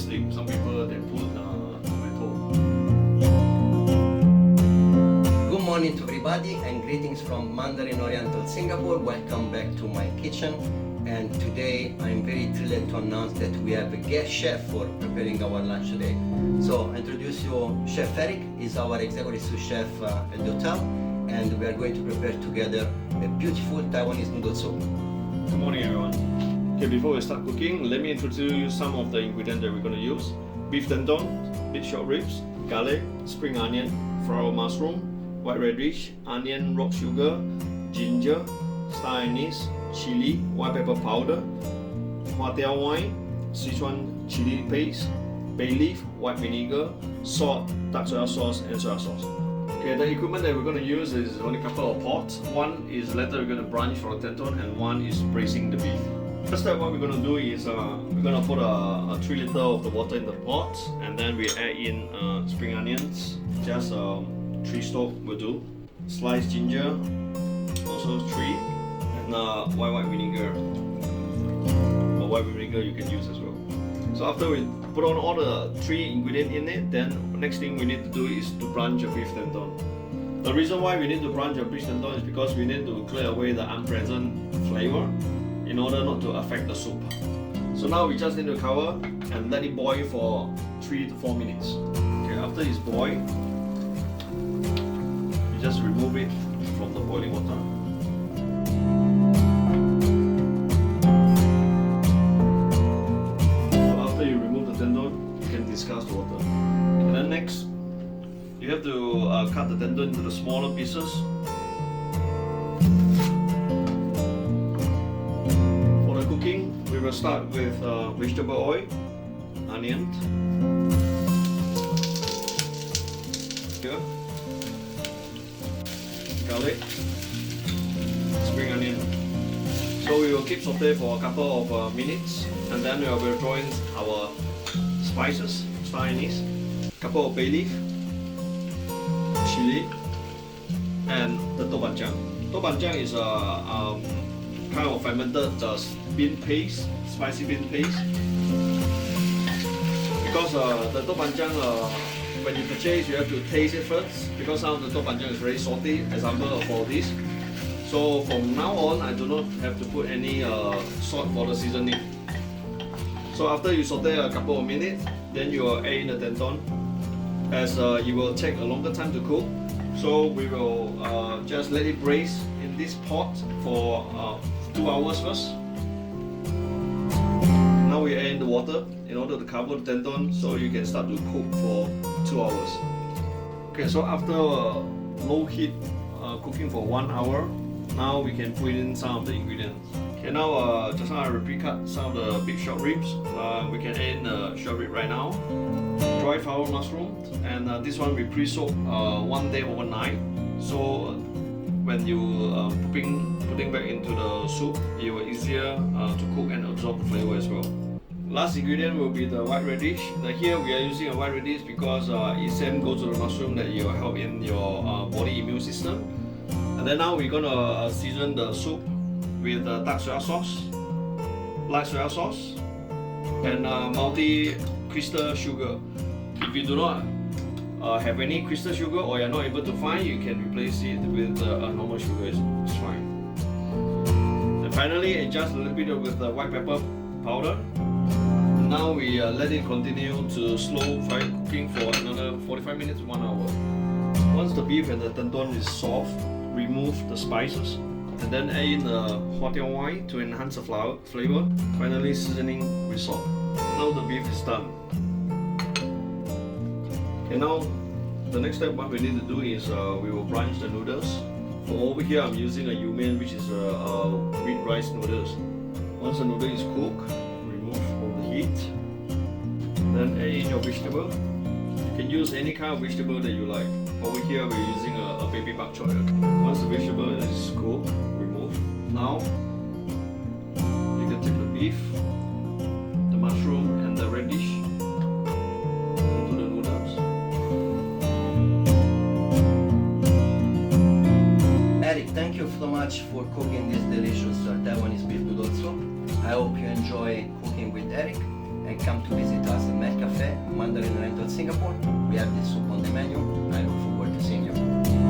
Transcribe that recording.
sleep. Some people they put tomato. Good morning to everybody and greetings from Mandarin Oriental, Singapore. Welcome back to my kitchen. And today I'm very thrilled to announce that we have a guest chef for preparing our lunch today. So introduce you Chef Eric. He's our executive sous chef at the hotel, and we are going to prepare together a beautiful Taiwanese noodle soup. Good morning, everyone. Okay, before we start cooking, let me introduce you some of the ingredients that we're going to use. Beef tendon, big short ribs, garlic, spring onion, flower mushroom, white radish, onion, rock sugar, ginger, star anise, chili, white pepper powder, Huatiao wine, Sichuan chili paste, bay leaf, white vinegar, salt, dark soy sauce, and soy sauce. Okay, the equipment that we're going to use is only a couple of pots. One is later we're going to brunch for the tendon, and one is braising the beef. First step, what we're going to do is we're going to put a 3 liters of the water in the pot, and then we add in spring onions, just 3 stalks will do. Sliced ginger, also 3, and white vinegar. Or white vinegar you can use as well. So after we put on all the 3 ingredients in it, then next thing we need to do is to blanch the beef tendon. The reason why we need to blanch the beef tendon is because we need to clear away the unpleasant flavor in order not to affect the soup. So now we just need to cover and let it boil for 3 to 4 minutes. Okay, after it's boiled, you just remove it from the boiling water. Discuss the water. And then next, you have to cut the tendon into the smaller pieces. For the cooking, we will start with vegetable oil, onion, garlic, spring onion. So we will keep sauté for a couple of minutes, and then we will throw in our spices, star anise, couple of bay leaf, chili, and the doubanjiang. Doubanjiang is a kind of fermented bean paste, spicy bean paste. Because the doubanjiang, when you purchase, you have to taste it first. Because some of the doubanjiang is very salty. Example for this. So from now on, I do not have to put any salt for the seasoning. So after you saute a couple of minutes, then you will add in the tendon, as it will take a longer time to cook. So we will just let it braise in this pot for 2 hours first. Now we add in the water in order to cover the tendon, so you can start to cook for 2 hours. Okay, so after low heat cooking for 1 hour, now we can put in some of the ingredients. Okay, now just now I pre-cut some of the big short ribs. We can add in the short rib right now. Dry flower mushroom, and this one we pre-soak 1 day overnight. So when you putting back into the soup, it will easier to cook and absorb the flavor as well. Last ingredient will be the white radish. Here we are using a white radish because it same goes to the mushroom that it will help in your body immune system. And then now we're gonna season the soup with dark soy sauce, black soy sauce, and multi-crystal sugar. If you do not have any crystal sugar or you're not able to find, you can replace it with normal sugar. It's fine. And finally, adjust a little bit with the white pepper powder. Now we let it continue to slow fire cooking for another 45 minutes to 1 hour. Once the beef and the tendon is soft, remove the spices, and then add in the Huatiao wine to enhance the flavor. Finally, seasoning with salt. Now the beef is done. Okay, now the next step what we need to do is we will blanch the noodles. For over here, I'm using a yumian, which is wheat rice noodles. Once the noodle is cooked, remove from the heat. Then add in your vegetable. You can use any kind of vegetable that you like. Over here, we're using a baby bok choy. Once the vegetable is cooked, remove. Now, you can take the beef, the mushroom, and the radish into the noodles. Eric, thank you so much for cooking this delicious Taiwanese beef noodle soup. I hope you enjoy cooking with Eric. and come to visit us in Mel Cafe, Mandarin Oriental Singapore. We have this soup on the menu. I look forward to seeing you.